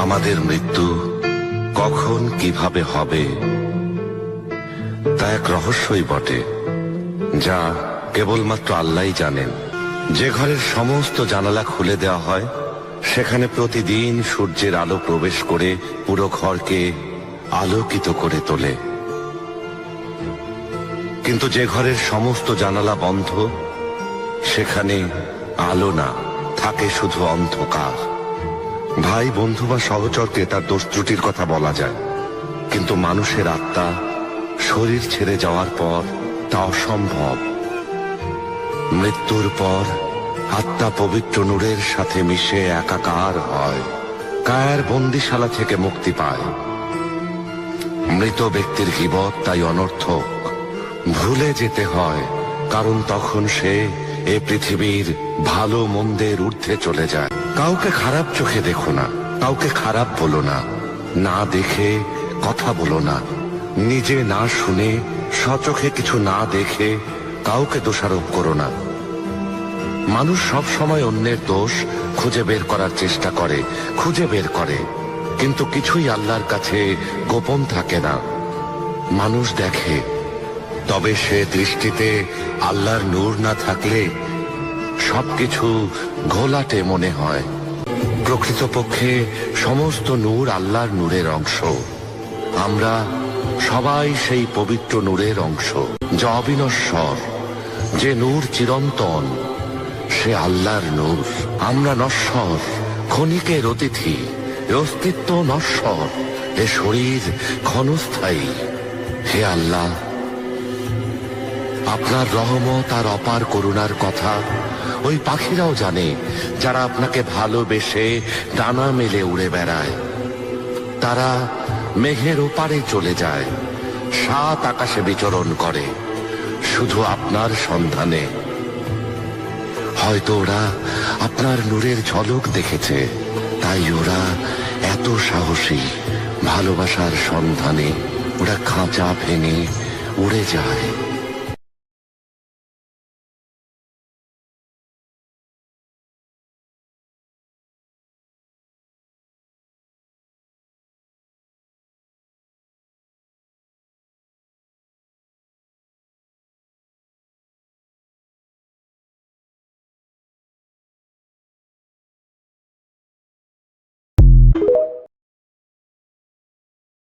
আমাদের মৃত্যু কখন কিভাবে হবে তা এক রহস্যই বটে, যা কেবলমাত্র আল্লাহই জানেন। যে ঘরের সমস্ত জানালা খুলে দেওয়া হয়, সেখানে প্রতিদিন সূর্যের আলো প্রবেশ করে পুরো ঘরকে আলোকিত করে তোলে। কিন্তু যে ঘরের সমস্ত জানালা বন্ধ, সেখানে আলো না, থাকে শুধু অন্ধকার। ভাই, বন্ধু বা সহচরকে তার দোষ ত্রুটির কথা বলা যায়, কিন্তু মানুষের আত্মা শরীর ছেড়ে যাওয়ার পর তা অসম্ভব। মৃত্যুর পর আত্মা পবিত্র নূরের সাথে মিশে একাকার হয়, কায়ের বন্দিশালা থেকে মুক্তি পায়। মৃত ব্যক্তির গীবত তাই অনর্থক, ভুলে যেতে হয়, কারণ তখন সে এ পৃথিবীর ভালো মন্দের ঊর্ধ্বে চলে যায়। কাউকে খারাপ চোখে দেখো না, কাউকে খারাপ বলো না, না দেখে কথা বলো না, নিজে না শুনে স্বচোখে কিছু না দেখে কাউকে দোষারোপ করো না। মানুষ সব সময় অন্যের দোষ খুঁজে বের করার চেষ্টা করে, খুঁজে বের করে, কিন্তু কিছুই আল্লাহর কাছে গোপন থাকে না। মানুষ দেখে, তবে সে দৃষ্টিতে আল্লাহর নূর না থাকলে সবকিছু ঘোলাটে মনে হয়। প্রকৃতপক্ষে সমস্ত নূর আল্লাহর নূরের অংশ। আমরা সবাই সেই পবিত্র নূরের অংশ, যা অবিনশ্বর। যে নূর চিরন্তন, সে আল্লাহর নূর। আমরা নশ্বর, ক্ষণিকের অতিথি, এ অস্তিত্ব নশ্বর, এ শরীর ক্ষণস্থায়ী। হে আল্লাহ, আপনার রহমত আর অপার করুণার কথা ওই পাখিরাও জানে, যারা আপনাকে ভালোবেসে ডানা মেলে উড়ে বেড়ায়। তারা মেঘের ওপারে চলে যায়, 7 আকাশে বিচরণ করে, শুধু আপনার সন্ধানে। হয়তো ওরা আপনার নূরের ঝলক দেখেছে, তাই ওরা এত সাহসী। ভালোবাসার সন্ধানে ওরা খাঁচা ভেঙে উড়ে যায়।